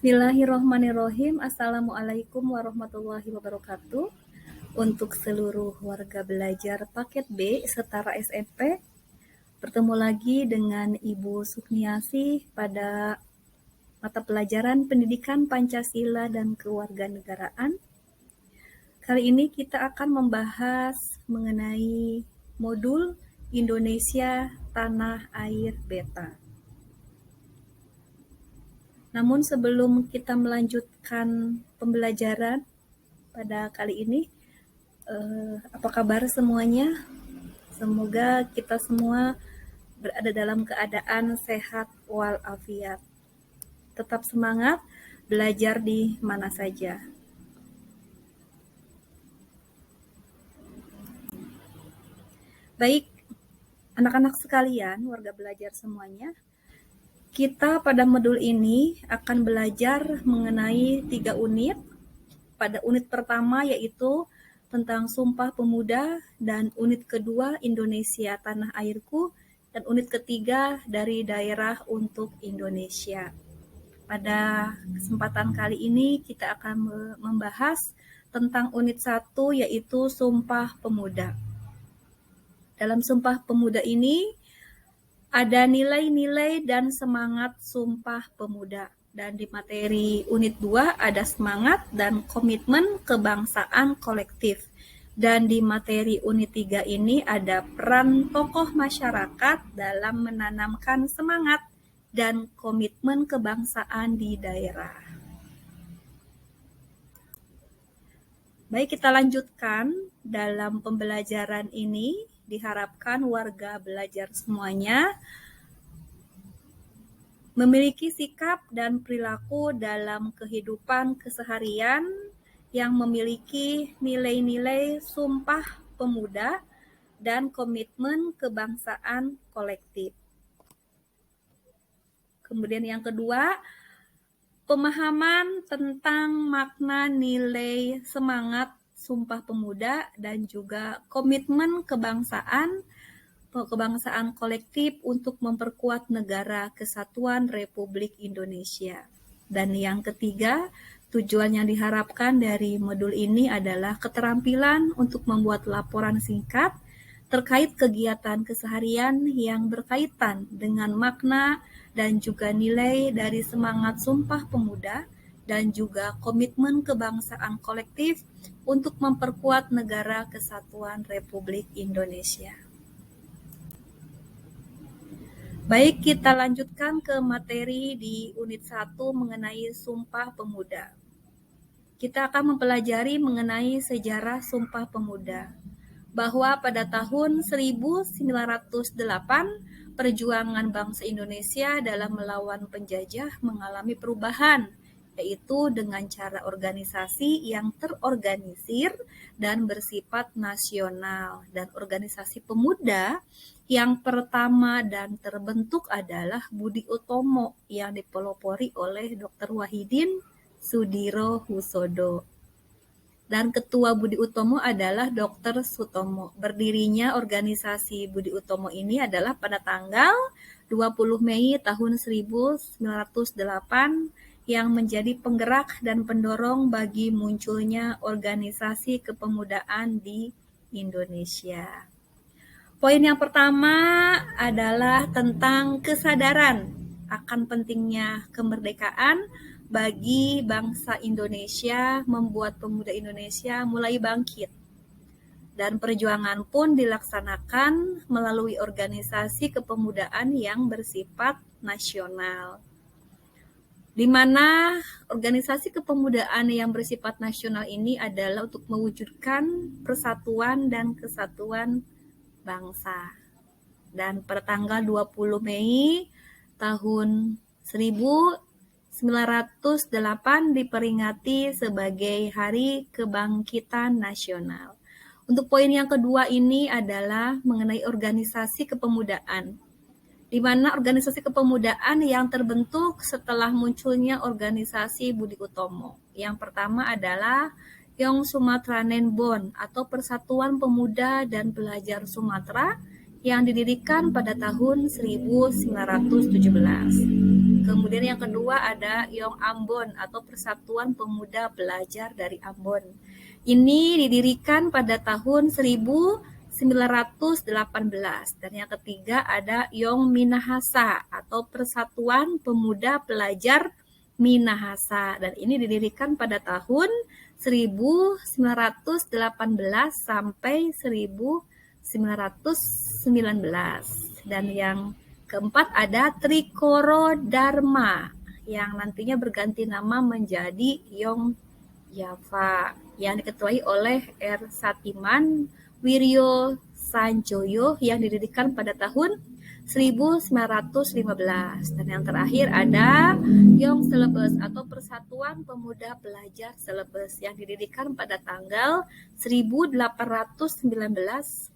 Bismillahirrahmanirrahim. Assalamualaikum warahmatullahi wabarakatuh. Untuk seluruh warga belajar paket B setara SMP, bertemu lagi dengan Ibu Sukniasi pada mata pelajaran Pendidikan Pancasila dan Kewarganegaraan. Kali ini kita akan membahas mengenai modul Indonesia Tanah Air Beta. Namun sebelum kita melanjutkan pembelajaran pada kali ini, apa kabar semuanya? Semoga kita semua berada dalam keadaan sehat walafiat. Tetap semangat belajar di mana saja. Baik, anak-anak sekalian, warga belajar semuanya, kita pada modul ini akan belajar mengenai 3 unit. Pada unit pertama yaitu tentang Sumpah Pemuda, dan unit kedua Indonesia Tanah Airku, dan unit ketiga dari Daerah untuk Indonesia. Pada kesempatan kali ini kita akan membahas tentang unit 1 yaitu Sumpah Pemuda. Dalam Sumpah Pemuda ini ada nilai-nilai dan semangat Sumpah Pemuda. Dan di materi unit 2 ada semangat dan komitmen kebangsaan kolektif. Dan di materi unit 3 ini ada peran tokoh masyarakat dalam menanamkan semangat dan komitmen kebangsaan di daerah. Baik, kita lanjutkan dalam pembelajaran ini. Diharapkan warga belajar semuanya memiliki sikap dan perilaku dalam kehidupan keseharian yang memiliki nilai-nilai Sumpah Pemuda dan komitmen kebangsaan kolektif. Kemudian yang kedua, pemahaman tentang makna nilai semangat Sumpah Pemuda dan juga komitmen kebangsaan kolektif untuk memperkuat negara kesatuan Republik Indonesia. Dan yang ketiga, tujuan yang diharapkan dari modul ini adalah keterampilan untuk membuat laporan singkat terkait kegiatan keseharian yang berkaitan dengan makna dan juga nilai dari semangat Sumpah Pemuda dan juga komitmen kebangsaan kolektif untuk memperkuat negara kesatuan Republik Indonesia. Baik, kita lanjutkan ke materi di unit 1 mengenai Sumpah Pemuda. Kita akan mempelajari mengenai sejarah Sumpah Pemuda, bahwa pada tahun 1908 perjuangan bangsa Indonesia dalam melawan penjajah mengalami perubahan, yaitu dengan cara organisasi yang terorganisir dan bersifat nasional. Dan organisasi pemuda yang pertama dan terbentuk adalah Budi Utomo yang dipelopori oleh Dr. Wahidin Sudirohusodo. Dan ketua Budi Utomo adalah Dr. Sutomo. Berdirinya organisasi Budi Utomo ini adalah pada tanggal 20 Mei tahun 1908 yang menjadi penggerak dan pendorong bagi munculnya organisasi kepemudaan di Indonesia. Poin yang pertama adalah tentang kesadaran akan pentingnya kemerdekaan bagi bangsa Indonesia, membuat pemuda Indonesia mulai bangkit. Dan perjuangan pun dilaksanakan melalui organisasi kepemudaan yang bersifat nasional, di mana organisasi kepemudaan yang bersifat nasional ini adalah untuk mewujudkan persatuan dan kesatuan bangsa. Dan pada tanggal 20 Mei tahun 1908 diperingati sebagai Hari Kebangkitan Nasional. Untuk poin yang kedua ini adalah mengenai organisasi kepemudaan, di mana organisasi kepemudaan yang terbentuk setelah munculnya organisasi Budi Utomo. Yang pertama adalah Young Sumatranen Bond atau Persatuan Pemuda dan Pelajar Sumatera yang didirikan pada tahun 1917. Kemudian yang kedua ada Yong Ambon atau Persatuan Pemuda Pelajar dari Ambon. Ini didirikan pada tahun 1918. Dan yang ketiga ada Yong Minahasa atau Persatuan Pemuda Pelajar Minahasa. Dan ini didirikan pada tahun 1918 sampai 1919. Dan yang keempat ada Trikoro Dharma yang nantinya berganti nama menjadi Yong Java yang diketuai oleh R. Satiman Wiryo Sanjoyo yang didirikan pada tahun 1915. Dan yang terakhir ada Yong Celebes atau Persatuan Pemuda Pelajar Celebes yang didirikan pada tanggal 1819.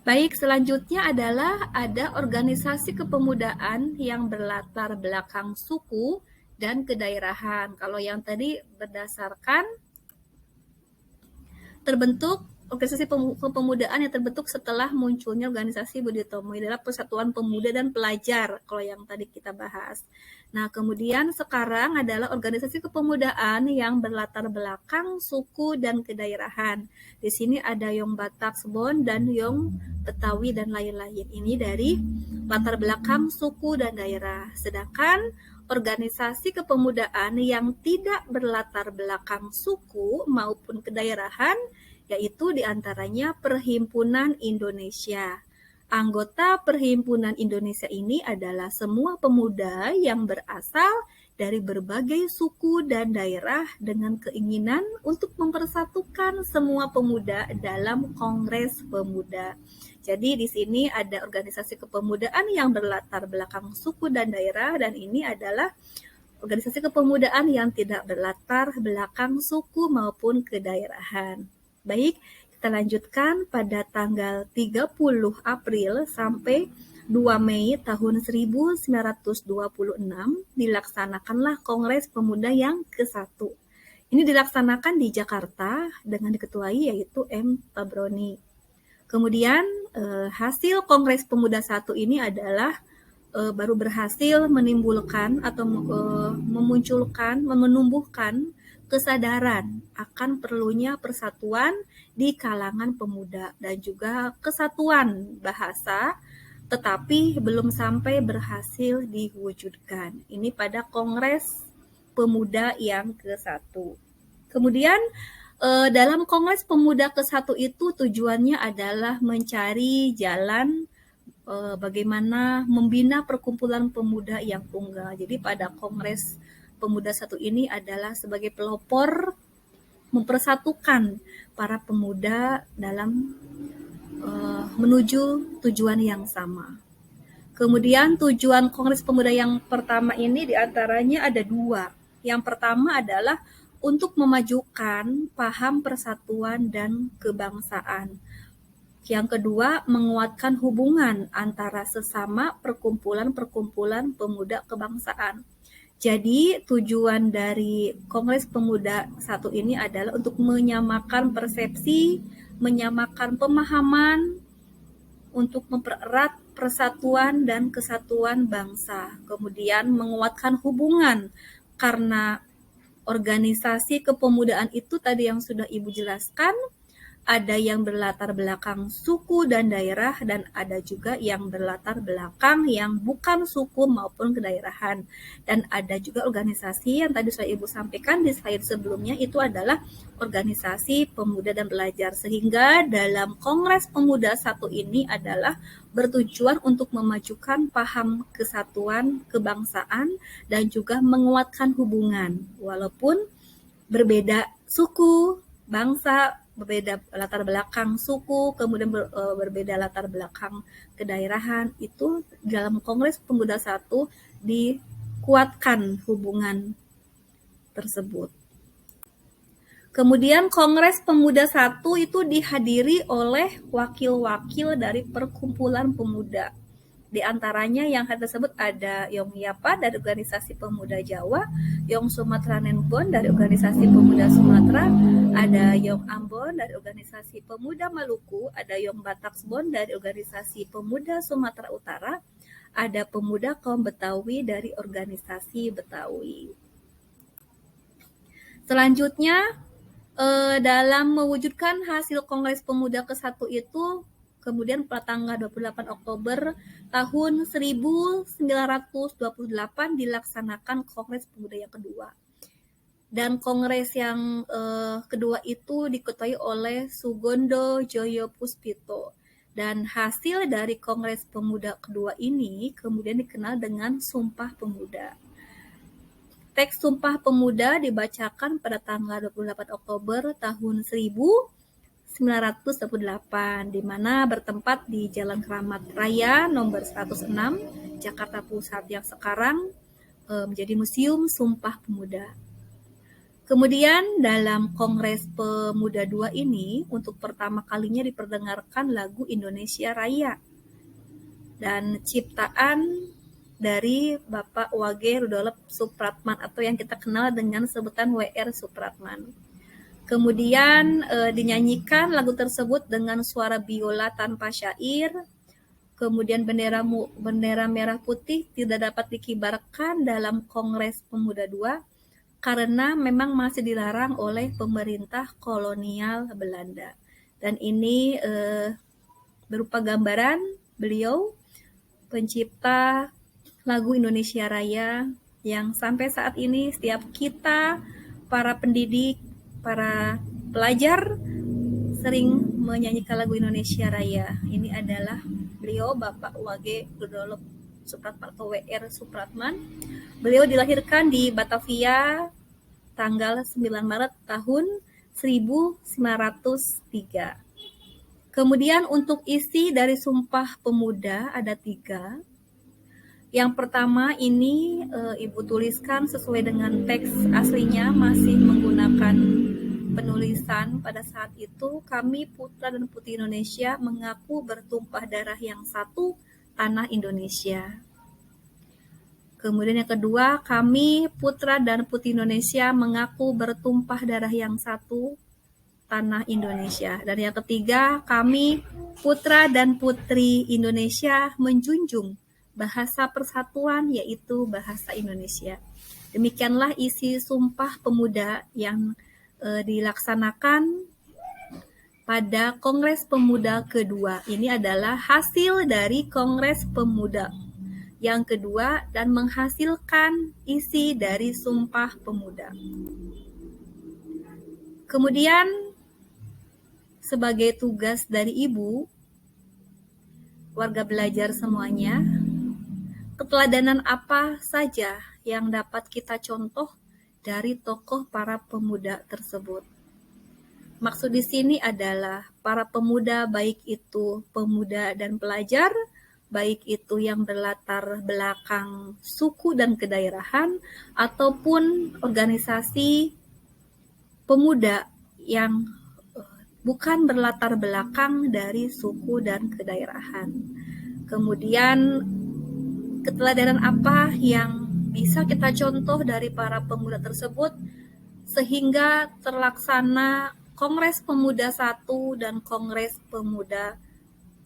Baik, selanjutnya adalah ada organisasi kepemudaan yang berlatar belakang suku dan kedaerahan. Kalau yang tadi berdasarkan terbentuk organisasi kepemudaan yang terbentuk setelah munculnya organisasi Budi Utomo adalah Persatuan Pemuda dan Pelajar, kalau yang tadi kita bahas. Nah, kemudian sekarang adalah organisasi kepemudaan yang berlatar belakang suku dan kedaerahan. Di sini ada Yong Batak Sebon dan Yong Betawi dan lain-lain. Ini dari latar belakang suku dan daerah. Sedangkan organisasi kepemudaan yang tidak berlatar belakang suku maupun kedaerahan, yaitu diantaranya Perhimpunan Indonesia. Anggota Perhimpunan Indonesia ini adalah semua pemuda yang berasal dari berbagai suku dan daerah dengan keinginan untuk mempersatukan semua pemuda dalam Kongres Pemuda. Jadi di sini ada organisasi kepemudaan yang berlatar belakang suku dan daerah, dan ini adalah organisasi kepemudaan yang tidak berlatar belakang suku maupun kedaerahan. Baik, kita lanjutkan pada tanggal 30 April sampai 2 Mei tahun 1926 dilaksanakanlah Kongres Pemuda yang ke-1. Ini dilaksanakan di Jakarta dengan diketuai yaitu M. Tabroni. Kemudian hasil Kongres Pemuda 1 ini adalah baru berhasil menimbulkan atau menumbuhkan kesadaran akan perlunya persatuan di kalangan pemuda dan juga kesatuan bahasa, tetapi belum sampai berhasil diwujudkan. Ini pada Kongres Pemuda yang ke-1. Kemudian dalam Kongres Pemuda ke-1 itu tujuannya adalah mencari jalan bagaimana membina perkumpulan pemuda yang tunggal. Jadi pada Kongres Pemuda 1 ini adalah sebagai pelopor mempersatukan para pemuda dalam menuju tujuan yang sama. Kemudian tujuan Kongres Pemuda yang pertama ini diantaranya ada 2. Yang pertama adalah untuk memajukan paham persatuan dan kebangsaan. Yang kedua, menguatkan hubungan antara sesama perkumpulan-perkumpulan pemuda kebangsaan. Jadi tujuan dari Kongres Pemuda 1 ini adalah untuk menyamakan persepsi, menyamakan pemahaman, untuk mempererat persatuan dan kesatuan bangsa. Kemudian menguatkan hubungan karena organisasi kepemudaan itu tadi yang sudah Ibu jelaskan, ada yang berlatar belakang suku dan daerah, dan ada juga yang berlatar belakang yang bukan suku maupun kedaerahan. Dan ada juga organisasi yang tadi sudah Ibu sampaikan di slide sebelumnya, itu adalah organisasi pemuda dan pelajar. Sehingga dalam Kongres Pemuda 1 ini adalah bertujuan untuk memajukan paham kesatuan kebangsaan dan juga menguatkan hubungan. Walaupun berbeda suku, bangsa, berbeda latar belakang suku, kemudian berbeda latar belakang kedaerahan, itu dalam Kongres Pemuda 1 dikuatkan hubungan tersebut. Kemudian Kongres Pemuda 1 itu dihadiri oleh wakil-wakil dari perkumpulan pemuda. Di antaranya yang tersebut ada Yong Yapa dari Organisasi Pemuda Jawa, Yong Sumatera Nenbon dari Organisasi Pemuda Sumatera, ada Yong Ambon dari Organisasi Pemuda Maluku, ada Yong Bataksbon dari Organisasi Pemuda Sumatera Utara, ada Pemuda Kaum Betawi dari Organisasi Betawi. Selanjutnya, dalam mewujudkan hasil Kongres Pemuda ke-1 itu, kemudian pada tanggal 28 Oktober tahun 1928 dilaksanakan Kongres Pemuda yang kedua. Dan Kongres yang kedua itu diketuai oleh Sugondo Joyo Puspito. Dan hasil dari Kongres Pemuda kedua ini kemudian dikenal dengan Sumpah Pemuda. Teks Sumpah Pemuda dibacakan pada tanggal 28 Oktober tahun 1928, di mana bertempat di Jalan Keramat Raya nomor 106, Jakarta Pusat, yang sekarang menjadi Museum Sumpah Pemuda. Kemudian dalam Kongres Pemuda II ini, untuk pertama kalinya diperdengarkan lagu Indonesia Raya dan ciptaan dari Bapak Wage Rudolf Supratman atau yang kita kenal dengan sebutan WR Supratman. Kemudian dinyanyikan lagu tersebut dengan suara biola tanpa syair. Kemudian bendera merah putih tidak dapat dikibarkan dalam Kongres Pemuda II karena memang masih dilarang oleh pemerintah kolonial Belanda. Dan ini berupa gambaran beliau, pencipta lagu Indonesia Raya, yang sampai saat ini setiap kita, para pendidik, para pelajar sering menyanyikan lagu Indonesia Raya. Ini adalah beliau, Bapak Wage Rudolf Supratman atau WR Supratman. Beliau dilahirkan di Batavia tanggal 9 Maret tahun 1903. Kemudian untuk isi dari Sumpah Pemuda ada 3. Yang pertama ini Ibu tuliskan sesuai dengan teks aslinya, masih menggunakan penulisan pada saat itu. Kami putra dan putri Indonesia mengaku bertumpah darah yang satu, tanah Indonesia. Kemudian yang kedua, kami putra dan putri Indonesia mengaku bertumpah darah yang satu, tanah Indonesia. Dan yang ketiga, kami putra dan putri Indonesia menjunjung bahasa persatuan, yaitu bahasa Indonesia. Demikianlah isi Sumpah Pemuda yang dilaksanakan pada Kongres Pemuda kedua. Ini adalah hasil dari Kongres Pemuda yang kedua dan menghasilkan isi dari Sumpah Pemuda. Kemudian sebagai tugas dari Ibu, warga belajar semuanya, keteladanan apa saja yang dapat kita contoh dari tokoh para pemuda tersebut? Maksud di sini adalah para pemuda, baik itu pemuda dan pelajar, baik itu yang berlatar belakang suku dan kedaerahan, ataupun organisasi pemuda yang bukan berlatar belakang dari suku dan kedaerahan. Kemudian keteladanan apa yang bisa kita contoh dari para pemuda tersebut sehingga terlaksana Kongres Pemuda I dan Kongres Pemuda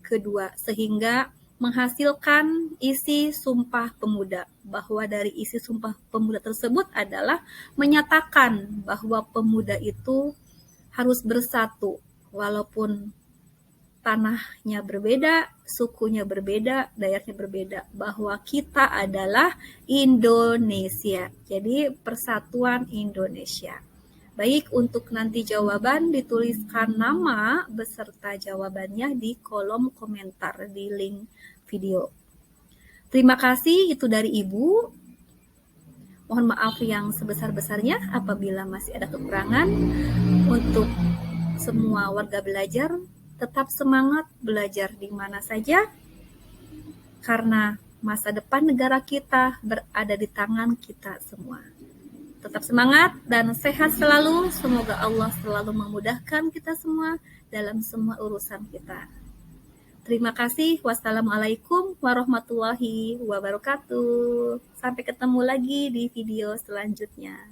kedua, sehingga menghasilkan isi Sumpah Pemuda, bahwa dari isi Sumpah Pemuda tersebut adalah menyatakan bahwa pemuda itu harus bersatu walaupun tanahnya berbeda, sukunya berbeda, daerahnya berbeda, bahwa kita adalah Indonesia. Jadi persatuan Indonesia. Baik, untuk nanti jawaban dituliskan nama beserta jawabannya di kolom komentar di link video. Terima kasih, itu dari Ibu. Mohon maaf yang sebesar-besarnya apabila masih ada kekurangan. Untuk semua warga belajar, tetap semangat belajar di mana saja, karena masa depan negara kita berada di tangan kita semua. Tetap semangat dan sehat selalu. Semoga Allah selalu memudahkan kita semua dalam semua urusan kita. Terima kasih. Wassalamualaikum warahmatullahi wabarakatuh. Sampai ketemu lagi di video selanjutnya.